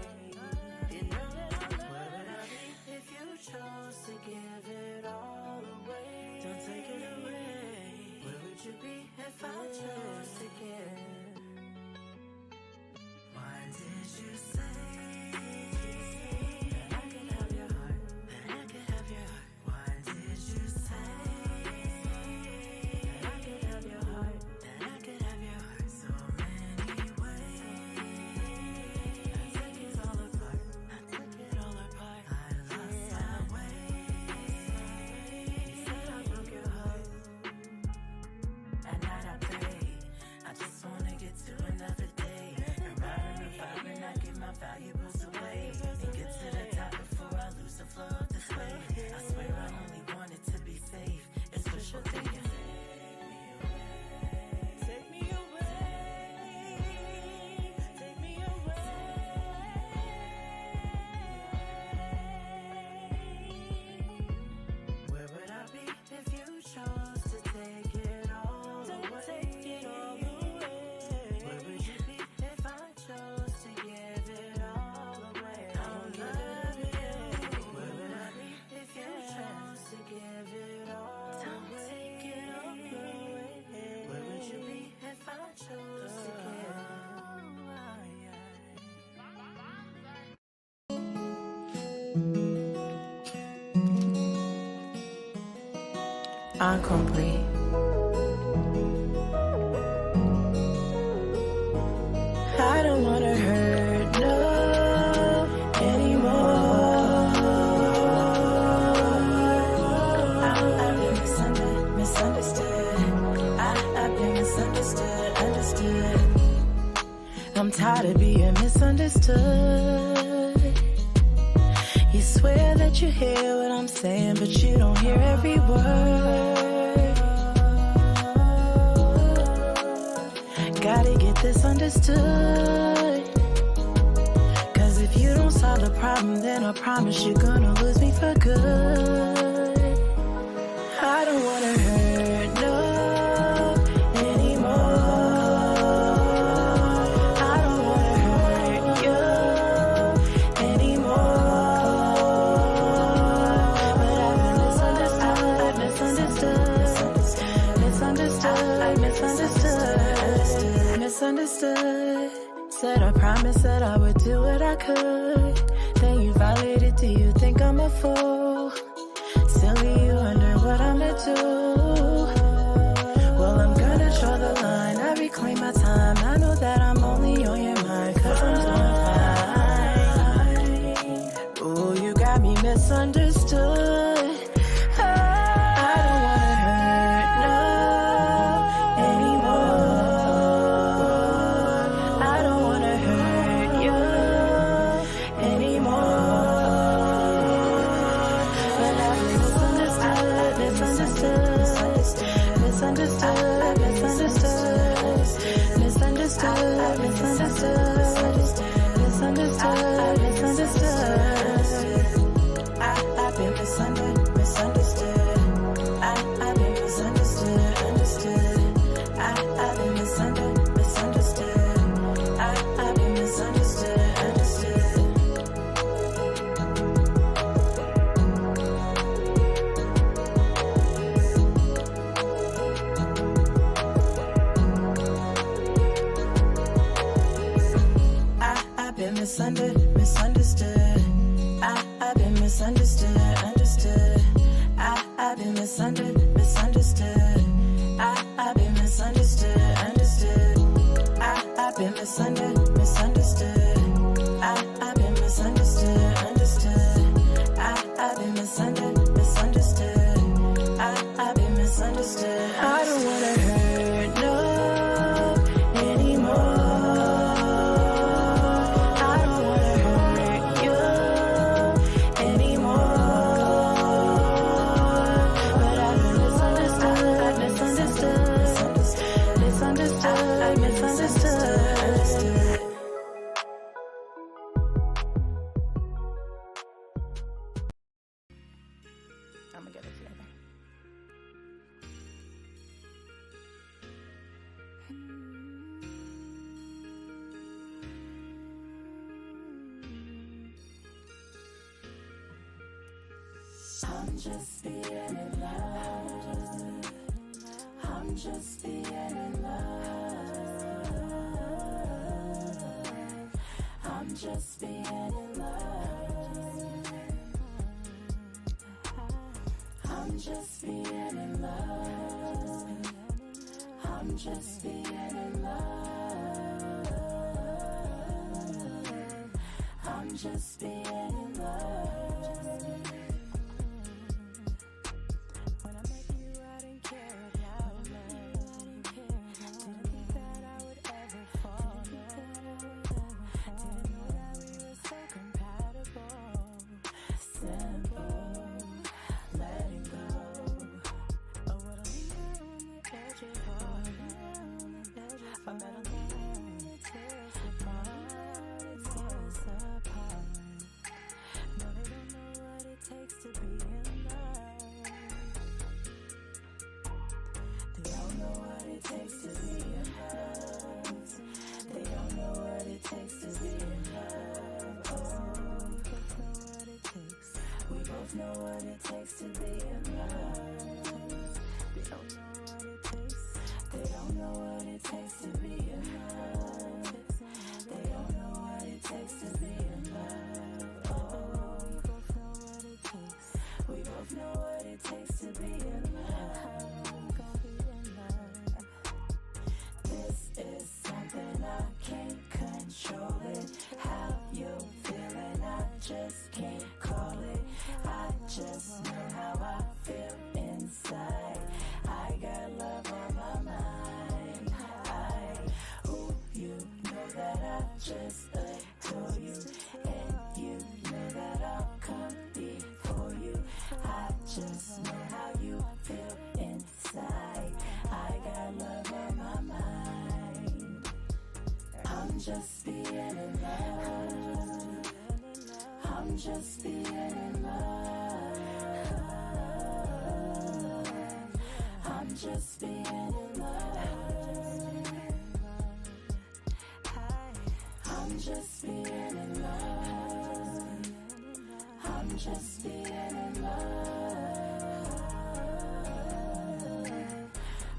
Where would I be if you chose to give it all away? Don't take it away. Where would you be if I chose to give? Why did you say that I could have your heart? That I could have your heart? Why did you say that I could have your heart? That I could have your heart? So many ways. I took it all apart. I took it all apart. I lost my way. You said I broke your heart. At night I pray. I just wanna get to another day. And I give my valuables away. And get to the top before I lose the flow of this wave. I swear I only want it to be safe. It's wishful thinking. Take me away. Take me away. Where would I be if you chose to take it all away? Take it all away. Where would you be if I chose to give it all away? I don't love you. Where would I be if you chose to give it all away? Don't take it pas compris. I don't wanna hurt no anymore. I've been misunderstood. I've been misunderstood, understood. I'm tired of being misunderstood. You swear that you hear what I'm saying, but you don't hear every word. Gotta get this understood. Cause if you don't solve the problem, then I promise you're gonna lose me for good. I don't wanna hurt no anymore. I don't wanna hurt you anymore. But I've been misunderstood. Said I promised that I would do what I could. Then you violated, do you think I'm a fool? Silly, you wonder what I'ma do. Well, I'm gonna draw the line. I reclaim my time. I know that I'm only on your mind, cause I'm doing fine. Ooh, you got me misunderstood. I don't wanna hurt no anymore. I don't wanna hurt you anymore. But I've been misunderstood. I've been misunderstood. I've been misunderstood, understood. I've been misunderstood. I've been misunderstood, understood. I've been misunderstood. I've been misunderstood, understood. I've been misunderstood. I've been misunderstood, understood. I've been misunderstood. I've been misunderstood, understood. I've been misunderstood. I've been misunderstood. I don't wanna hurt no anymore. I'm gonna get it together. I'm just being in love. I'm just being in love. I'm just being in love. I'm just being in love. I'm just being in love. I'm just being in love. When I met you, I didn't care about love. Didn't think that I would ever fall in love. Didn't know that we were so compatible. Simple. Letting go of what I linger on the edge of all. I met a love that tears apart, it tears apart. No, they don't know what it takes to be in love. They don't know what it takes to be in love. They don't know what it takes to be in love. Oh, we both know what it takes to be in love. They don't know what it takes. They don't know what it takes to be in love. They don't know what it takes to be in love. Oh, we both know what it takes. We both know what it takes to be in love. just being in love. I'm just being in love. I'm just being in love. I'm just being in love. I'm just being in love.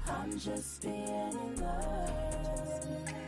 I'm just being in love.